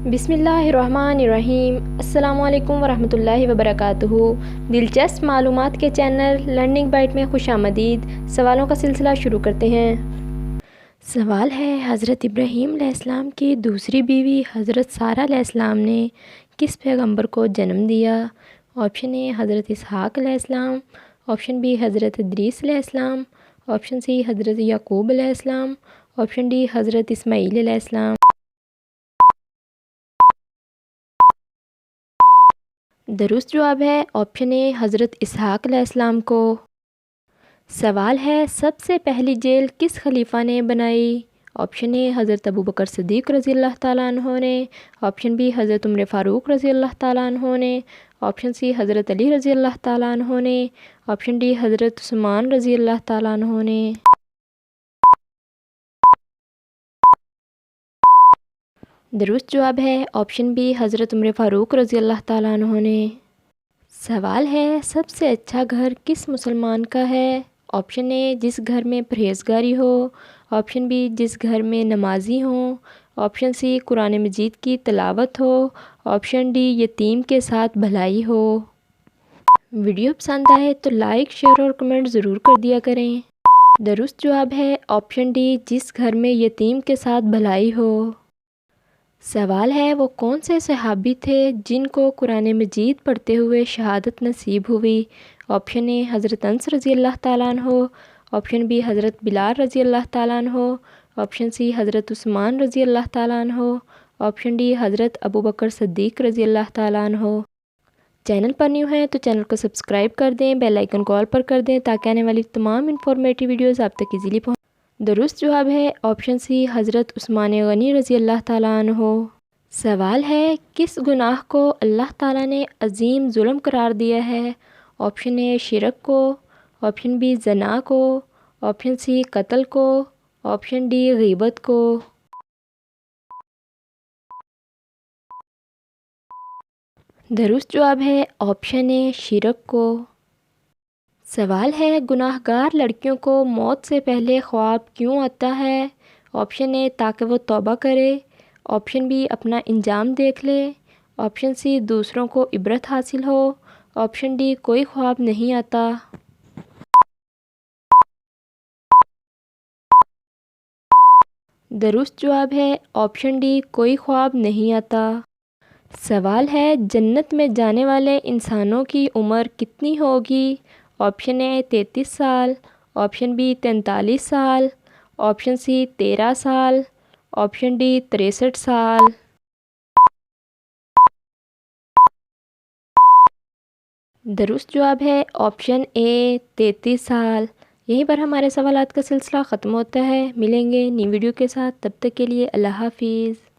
बिस्मिल्लाहिर्रहमानिर्रहीम। अस्सलामु अलैकुम वरहमतुल्लाहि वबरकातुहू। दिलचस्प मालूमात के चैनल लर्निंग बाइट में खुशामदीद। सवालों का सिलसिला शुरू करते हैं। सवाल है, हज़रत इब्राहीम अलैहिस्सलाम की दूसरी बीवी हज़रत सारा अलैहिस्सलाम ने किस पैगंबर को जन्म दिया? ऑप्शन ए हज़रत इसहाक़ अलैहिस्सलाम, ऑप्शन बी हज़रत इदरीस अलैहिस्सलाम, ऑप्शन सी हज़रत याकूब अलैहिस्सलाम, ऑप्शन डी हज़रत इस्माईल अलैहिस्सलाम। दुरुस्त जवाब है ऑप्शन ए हज़रत इसहाक़ अलैहिस्सलाम को। सवाल है, सबसे पहली जेल किस खलीफा ने बनाई? ऑप्शन ए हज़रत अबू बकर सिद्दीक़ रज़ी अल्लाह ताला अन्हु ने, ऑप्शन बी हज़रत उमर फ़ारूक रज़ी अल्लाह ताला अन्हु ने, ऑप्शन सी हज़रत अली रज़ी अल्लाह ताला अन्हु ने, ऑप्शन डी हज़रत उस्मान रज़ी अल्लाह ताला अन्हु ने। दुरुस्त जवाब है ऑप्शन बी हज़रत उमर फ़ारूक रज़ी अल्लाह ताला अन्हु ने। सवाल है, सबसे अच्छा घर किस मुसलमान का है? ऑप्शन ए जिस घर में परहेज़गारी हो, ऑप्शन बी जिस घर में नमाजी हों, ऑप्शन सी कुरान मजीद की तिलावत हो, ऑप्शन डी यतीम के साथ भलाई हो। वीडियो पसंद आए तो लाइक, शेयर और कमेंट ज़रूर कर दिया करें। दुरुस्त जवाब है ऑप्शन डी जिस घर में यतीम के साथ भलाई हो। सवाल है, वो कौन से सहाबी थे जिनको कुरान मजीद पढ़ते हुए शहादत नसीब हुई? ऑप्शन ए हज़रत अनस रज़ी अल्लाह ताला अन्हु, ऑप्शन बी हज़रत बिलाल रज़ी अल्लाह ताला अन्हु, ऑप्शन सी हज़रत उस्मान रज़ी अल्लाह ताला अन्हु, ऑप्शन डी हज़रत अबू बकर सिद्दीक़ रज़ी अल्लाह ताला अन्हु। चैनल पर न्यू हैं तो चैनल को सब्सक्राइब कर दें, बेल आइकन को ऑल पर कर दें ताकि आने वाली तमाम इन्फॉर्मेटिव वीडियोज़ आप तक ईज़िली पहुँच। दुरुस्त जवाब है ऑप्शन सी हज़रत उस्मान गनी रज़ी अल्लाह ताला अन्हु। सवाल है, किस गुनाह को अल्लाह ताला ने अजीम जुल्म करार दिया है? ऑप्शन ए शिरक को, ऑप्शन बी ज़ना को, ऑप्शन सी कत्ल को, ऑप्शन डी गीबत को। दुरुस्त जवाब है ऑप्शन ए शिरक को। सवाल है, गुनाहगार लड़कियों को मौत से पहले ख्वाब क्यों आता है? ऑप्शन ए ताकि वो तौबा करे, ऑप्शन बी अपना इंजाम देख ले, ऑप्शन सी दूसरों को इबरत हासिल हो, ऑप्शन डी कोई ख्वाब नहीं आता। दुरुस्त जवाब है ऑप्शन डी कोई ख्वाब नहीं आता। सवाल है, जन्नत में जाने वाले इंसानों की उम्र कितनी होगी? ऑप्शन ए 33 साल, ऑप्शन बी 43 साल, ऑप्शन सी 13 साल, ऑप्शन डी 63 साल। दुरुस्त जवाब है ऑप्शन ए 33 साल। यहीं पर हमारे सवालात का सिलसिला ख़त्म होता है। मिलेंगे नई वीडियो के साथ, तब तक के लिए अल्लाह हाफिज़।